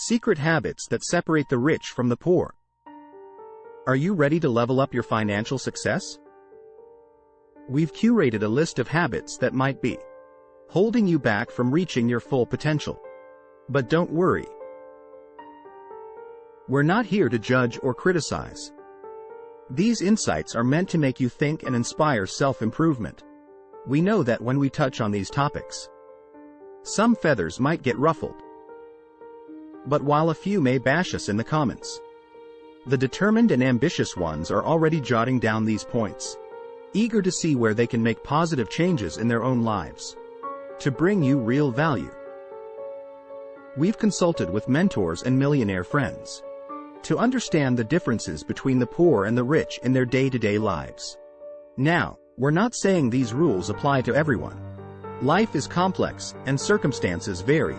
Secret habits that separate the rich from the poor. Are you ready to level up your financial success? We've curated a list of habits that might be holding you back from reaching your full potential. But don't worry. We're not here to judge or criticize. These insights are meant to make you think and inspire self-improvement. We know that when we touch on these topics, some feathers might get ruffled. But while a few may bash us in the comments, the determined and ambitious ones are already jotting down these points, eager to see where they can make positive changes in their own lives, to bring you real value. We've consulted with mentors and millionaire friends to understand the differences between the poor and the rich in their day-to-day lives. Now, we're not saying these rules apply to everyone. Life is complex, and circumstances vary.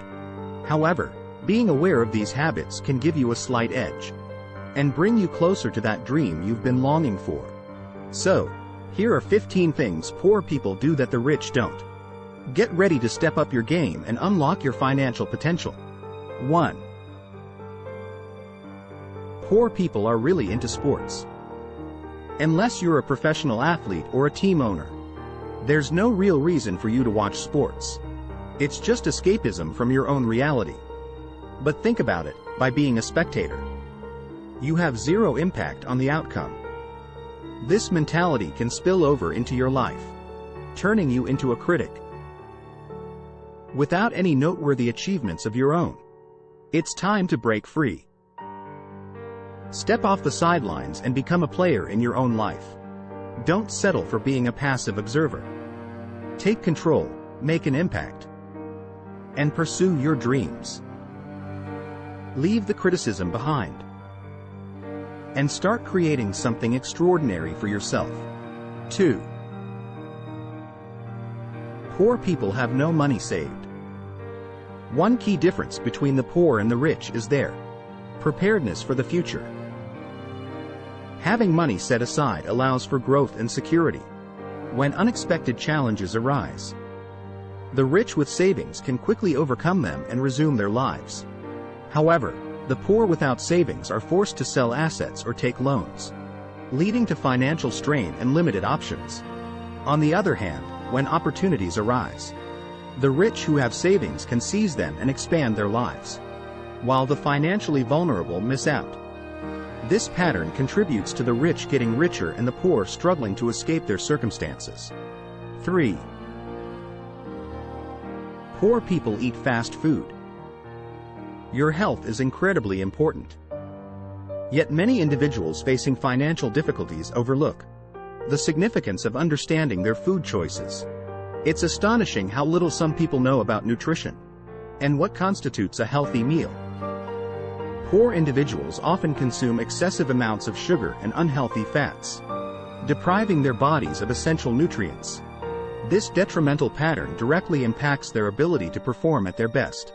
However, being aware of these habits can give you a slight edge and bring you closer to that dream you've been longing for. So, here are 15 things poor people do that the rich don't. Get ready to step up your game and unlock your financial potential. 1. Poor people are really into sports. Unless you're a professional athlete or a team owner, there's no real reason for you to watch sports. It's just escapism from your own reality. But think about it, by being a spectator, you have zero impact on the outcome. This mentality can spill over into your life, turning you into a critic without any noteworthy achievements of your own. It's time to break free. Step off the sidelines and become a player in your own life. Don't settle for being a passive observer. Take control, make an impact, and pursue your dreams. Leave the criticism behind and start creating something extraordinary for yourself. 2. Poor people have no money saved. One key difference between the poor and the rich is their preparedness for the future. Having money set aside allows for growth and security when unexpected challenges arise. The rich with savings can quickly overcome them and resume their lives. However, the poor without savings are forced to sell assets or take loans, leading to financial strain and limited options. On the other hand, when opportunities arise, the rich who have savings can seize them and expand their lives, while the financially vulnerable miss out. This pattern contributes to the rich getting richer and the poor struggling to escape their circumstances. 3. Poor people eat fast food. Your health is incredibly important. Yet many individuals facing financial difficulties overlook the significance of understanding their food choices. It's astonishing how little some people know about nutrition and what constitutes a healthy meal. Poor individuals often consume excessive amounts of sugar and unhealthy fats, depriving their bodies of essential nutrients. This detrimental pattern directly impacts their ability to perform at their best,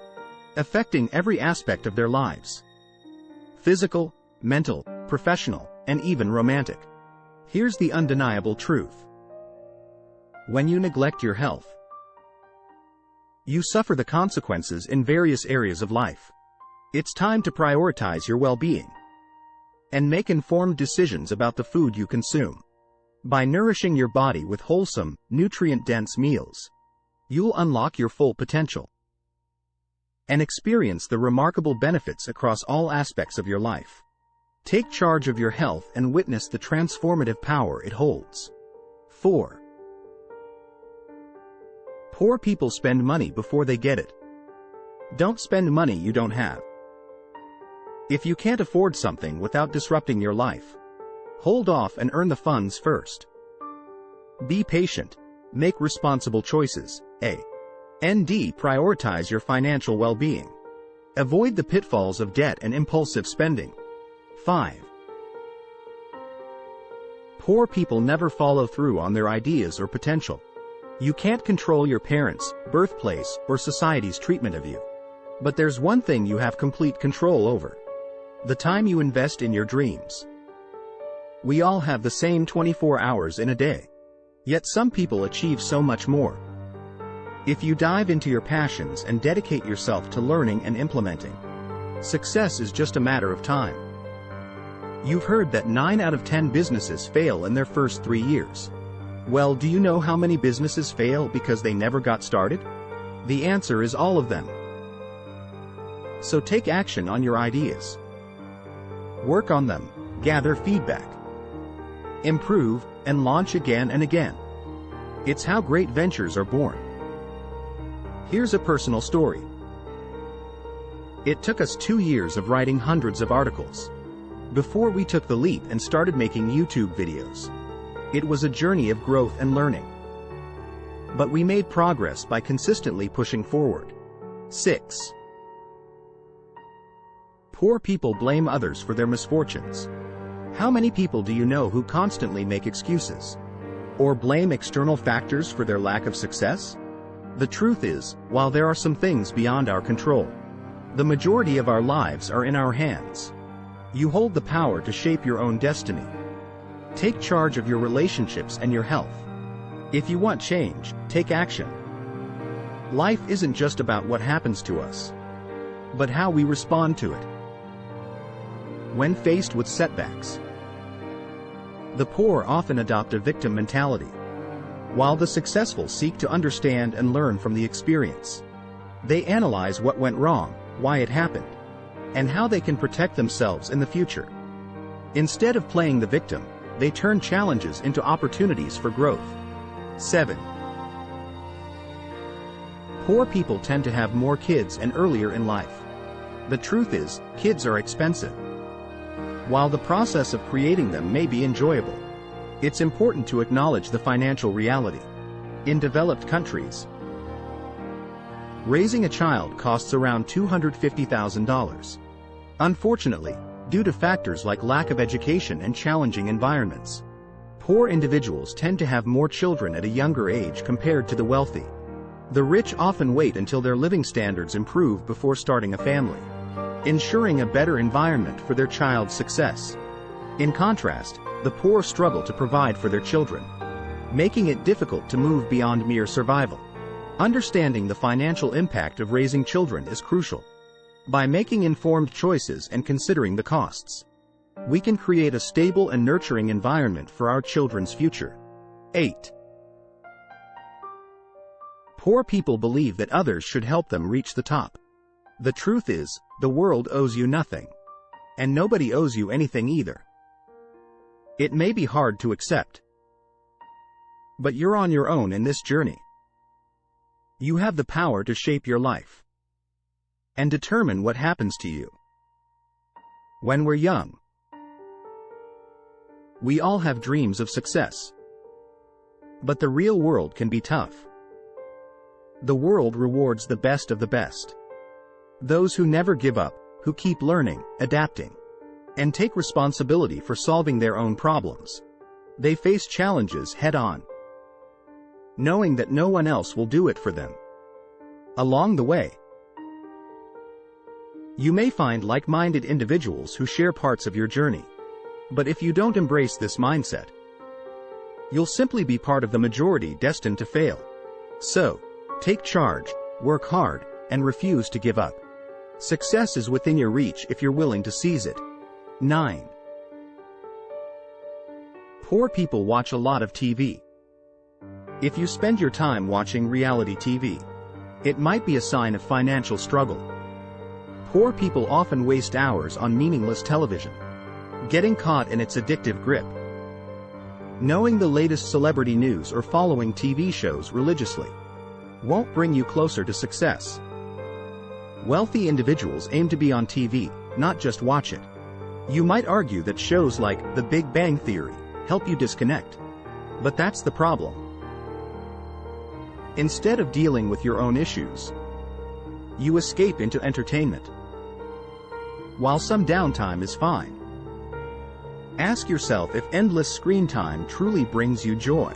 affecting every aspect of their lives: physical, mental, professional, and even romantic. Here's the undeniable truth. When you neglect your health, you suffer the consequences in various areas of life. It's time to prioritize your well-being and make informed decisions about the food you consume. By nourishing your body with wholesome, nutrient-dense meals, you'll unlock your full potential and experience the remarkable benefits across all aspects of your life. Take charge of your health and witness the transformative power it holds. 4. Poor people spend money before they get it. Don't spend money you don't have. If you can't afford something without disrupting your life, hold off and earn the funds first. Be patient, make responsible choices, and prioritize your financial well-being. Avoid the pitfalls of debt and impulsive spending. 5. Poor people never follow through on their ideas or potential. You can't control your parents', birthplace, or society's treatment of you. But there's one thing you have complete control over: the time you invest in your dreams. We all have the same 24 hours in a day. Yet some people achieve so much more. If you dive into your passions and dedicate yourself to learning and implementing, Success is just a matter of time. You've heard that 9 out of 10 businesses fail in their first 3 years. Well, do you know how many businesses fail because they never got started? The answer is all of them. So take action on your ideas. Work on them, gather feedback, improve, and launch again and again. It's how great ventures are born. Here's a personal story. It took us 2 years of writing hundreds of articles before we took the leap and started making YouTube videos. It was a journey of growth and learning. But we made progress by consistently pushing forward. 6. Poor people blame others for their misfortunes. How many people do you know who constantly make excuses or blame external factors for their lack of success? The truth is, while there are some things beyond our control, the majority of our lives are in our hands. You hold the power to shape your own destiny. Take charge of your relationships and your health. If you want change, take action. Life isn't just about what happens to us, but how we respond to it. When faced with setbacks, the poor often adopt a victim mentality, while the successful seek to understand and learn from the experience. They analyze what went wrong, why it happened, and how they can protect themselves in the future. Instead of playing the victim, they turn challenges into opportunities for growth. 7. Poor people tend to have more kids and earlier in life. The truth is, kids are expensive. While the process of creating them may be enjoyable, it's important to acknowledge the financial reality. In developed countries, raising a child costs around $250,000. Unfortunately, due to factors like lack of education and challenging environments, poor individuals tend to have more children at a younger age compared to the wealthy. The rich often wait until their living standards improve before starting a family, ensuring a better environment for their child's success. In contrast, the poor struggle to provide for their children, making it difficult to move beyond mere survival. Understanding the financial impact of raising children is crucial. By making informed choices and considering the costs, we can create a stable and nurturing environment for our children's future. 8. Poor people believe that others should help them reach the top. The truth is, the world owes you nothing, and nobody owes you anything either. It may be hard to accept, but you're on your own in this journey. You have the power to shape your life and determine what happens to you. When we're young, we all have dreams of success. But the real world can be tough. The world rewards the best of the best. Those who never give up, who keep learning, adapting, and take responsibility for solving their own problems. They face challenges head-on, knowing that no one else will do it for them. Along the way, you may find like-minded individuals who share parts of your journey. But if you don't embrace this mindset, you'll simply be part of the majority destined to fail. So, take charge, work hard, and refuse to give up. Success is within your reach if you're willing to seize it. 9. Poor people watch a lot of TV. If you spend your time watching reality TV, it might be a sign of financial struggle. Poor people often waste hours on meaningless television, getting caught in its addictive grip. Knowing the latest celebrity news or following TV shows religiously won't bring you closer to success. Wealthy individuals aim to be on TV, not just watch it. You might argue that shows like The Big Bang Theory help you disconnect. But that's the problem. Instead of dealing with your own issues, you escape into entertainment. While some downtime is fine, ask yourself if endless screen time truly brings you joy.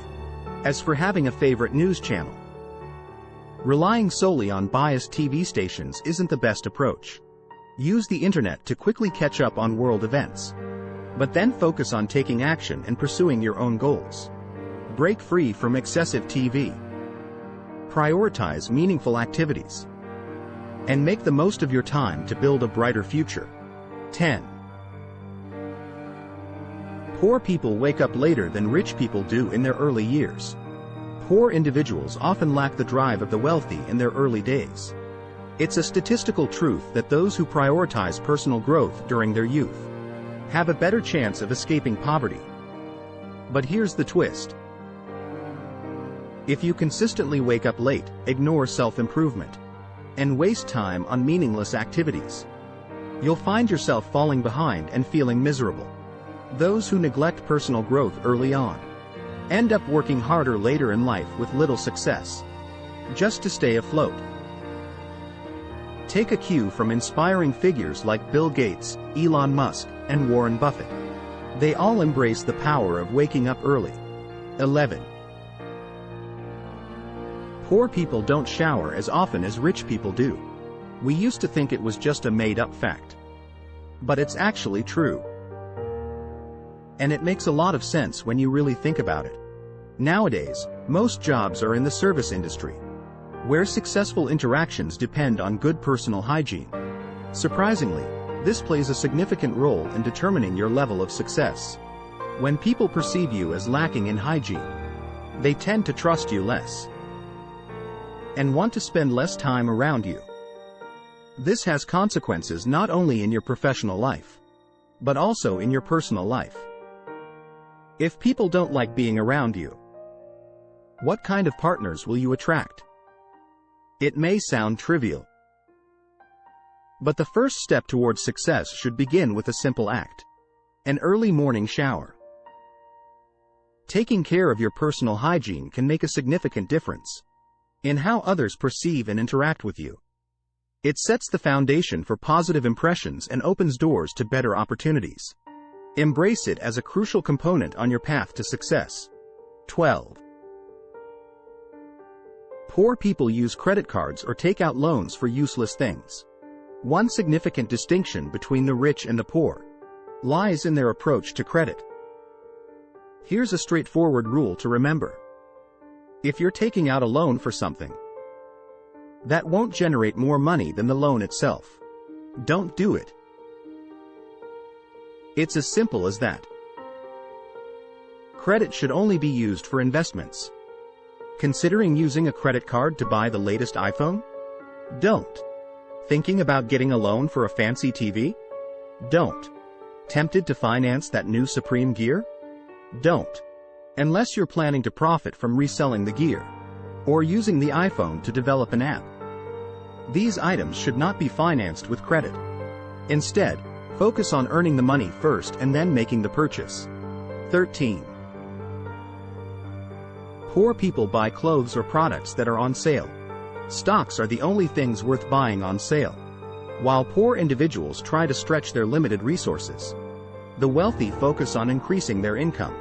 As for having a favorite news channel, relying solely on biased TV stations isn't the best approach. Use the internet to quickly catch up on world events, but then focus on taking action and pursuing your own goals. Break free from excessive TV. Prioritize meaningful activities. and make the most of your time to build a brighter future. 10. Poor people wake up later than rich people do in their early years. Poor individuals often lack the drive of the wealthy in their early days. It's a statistical truth that those who prioritize personal growth during their youth have a better chance of escaping poverty. But here's the twist. If you consistently wake up late, ignore self-improvement, and waste time on meaningless activities, you'll find yourself falling behind and feeling miserable. Those who neglect personal growth early on end up working harder later in life with little success, just to stay afloat. Take a cue from inspiring figures like Bill Gates, Elon Musk, and Warren Buffett. They all embrace the power of waking up early. 11. Poor people don't shower as often as rich people do. We used to think it was just a made-up fact. But it's actually true. And it makes a lot of sense when you really think about it. Nowadays, most jobs are in the service industry, where successful interactions depend on good personal hygiene. Surprisingly, this plays a significant role in determining your level of success. When people perceive you as lacking in hygiene, they tend to trust you less and want to spend less time around you. This has consequences not only in your professional life, but also in your personal life. If people don't like being around you, what kind of partners will you attract? It may sound trivial, but the first step towards success should begin with a simple act: an early morning shower. Taking care of your personal hygiene can make a significant difference in how others perceive and interact with you. It sets the foundation for positive impressions and opens doors to better opportunities. Embrace it as a crucial component on your path to success. 12. Poor people use credit cards or take out loans for useless things. One significant distinction between the rich and the poor lies in their approach to credit. Here's a straightforward rule to remember. If you're taking out a loan for something that won't generate more money than the loan itself, don't do it. It's as simple as that. Credit should only be used for investments. Considering using a credit card to buy the latest iPhone? Don't. Thinking about getting a loan for a fancy TV? Don't. Tempted to finance that new Supreme gear? Don't. Unless you're planning to profit from reselling the gear, or using the iPhone to develop an app. These items should not be financed with credit. Instead, focus on earning the money first and then making the purchase. 13. Poor people buy clothes or products that are on sale. Stocks are the only things worth buying on sale. While poor individuals try to stretch their limited resources, the wealthy focus on increasing their income.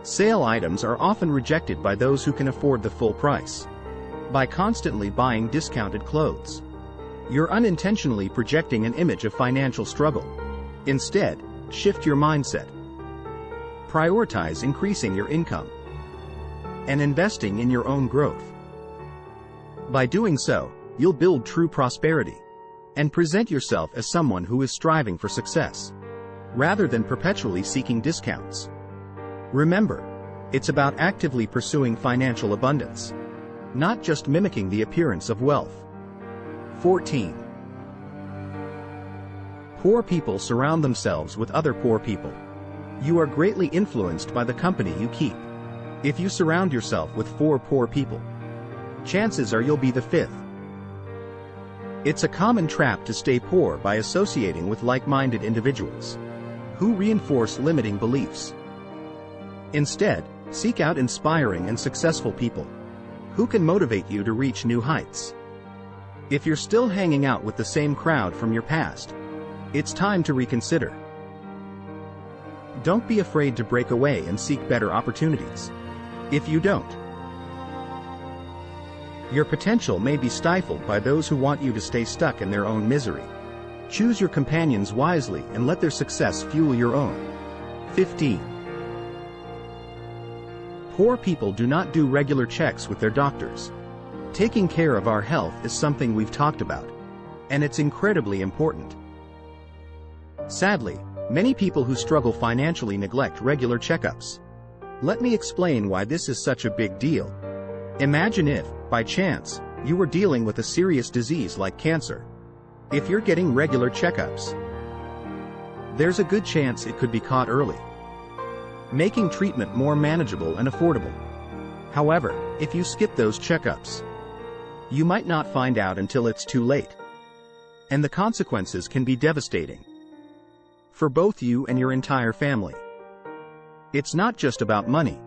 Sale items are often rejected by those who can afford the full price. By constantly buying discounted clothes, you're unintentionally projecting an image of financial struggle. Instead, shift your mindset. Prioritize increasing your income and investing in your own growth. By doing so, you'll build true prosperity and present yourself as someone who is striving for success, rather than perpetually seeking discounts. Remember, it's about actively pursuing financial abundance, not just mimicking the appearance of wealth. 14. Poor people surround themselves with other poor people. You are greatly influenced by the company you keep. If you surround yourself with 4 poor people, chances are you'll be the 5th. It's a common trap to stay poor by associating with like-minded individuals who reinforce limiting beliefs. Instead, seek out inspiring and successful people who can motivate you to reach new heights. If you're still hanging out with the same crowd from your past, it's time to reconsider. Don't be afraid to break away and seek better opportunities. If you don't, your potential may be stifled by those who want you to stay stuck in their own misery. Choose your companions wisely and let their success fuel your own. 15. Poor people do not do regular checks with their doctors. Taking care of our health is something we've talked about, and it's incredibly important. Sadly, many people who struggle financially neglect regular checkups. Let me explain why this is such a big deal. Imagine if, by chance, you were dealing with a serious disease like cancer. If you're getting regular checkups, there's a good chance it could be caught early, making treatment more manageable and affordable. However, if you skip those checkups, you might not find out until it's too late, and the consequences can be devastating for both you and your entire family. It's not just about money.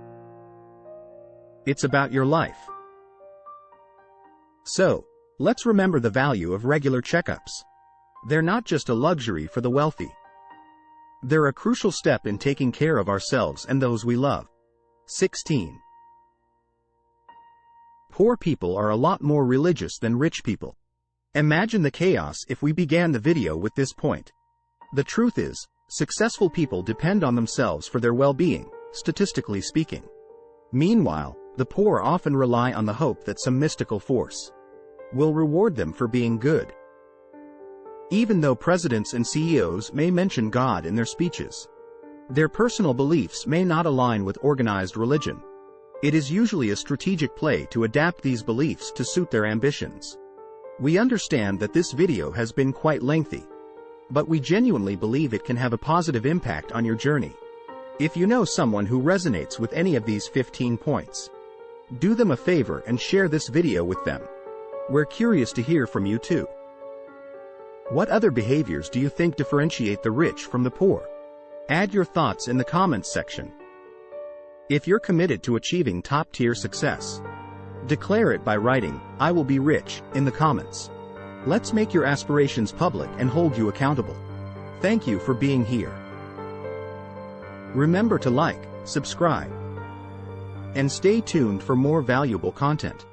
It's about your life. So, let's remember the value of regular checkups. They're not just a luxury for the wealthy. They're a crucial step in taking care of ourselves and those we love. 16. Poor people are a lot more religious than rich people. Imagine the chaos if we began the video with this point. The truth is, successful people depend on themselves for their well-being, statistically speaking. Meanwhile, the poor often rely on the hope that some mystical force will reward them for being good. Even though presidents and CEOs may mention God in their speeches, their personal beliefs may not align with organized religion. It is usually a strategic play to adapt these beliefs to suit their ambitions. We understand that this video has been quite lengthy, but we genuinely believe it can have a positive impact on your journey. If you know someone who resonates with any of these 15 points, do them a favor and share this video with them. We're curious to hear from you too. What other behaviors do you think differentiate the rich from the poor? Add your thoughts in the comments section. If you're committed to achieving top-tier success, declare it by writing, "I will be rich," in the comments. Let's make your aspirations public and hold you accountable. Thank you for being here. Remember to like, subscribe, and stay tuned for more valuable content.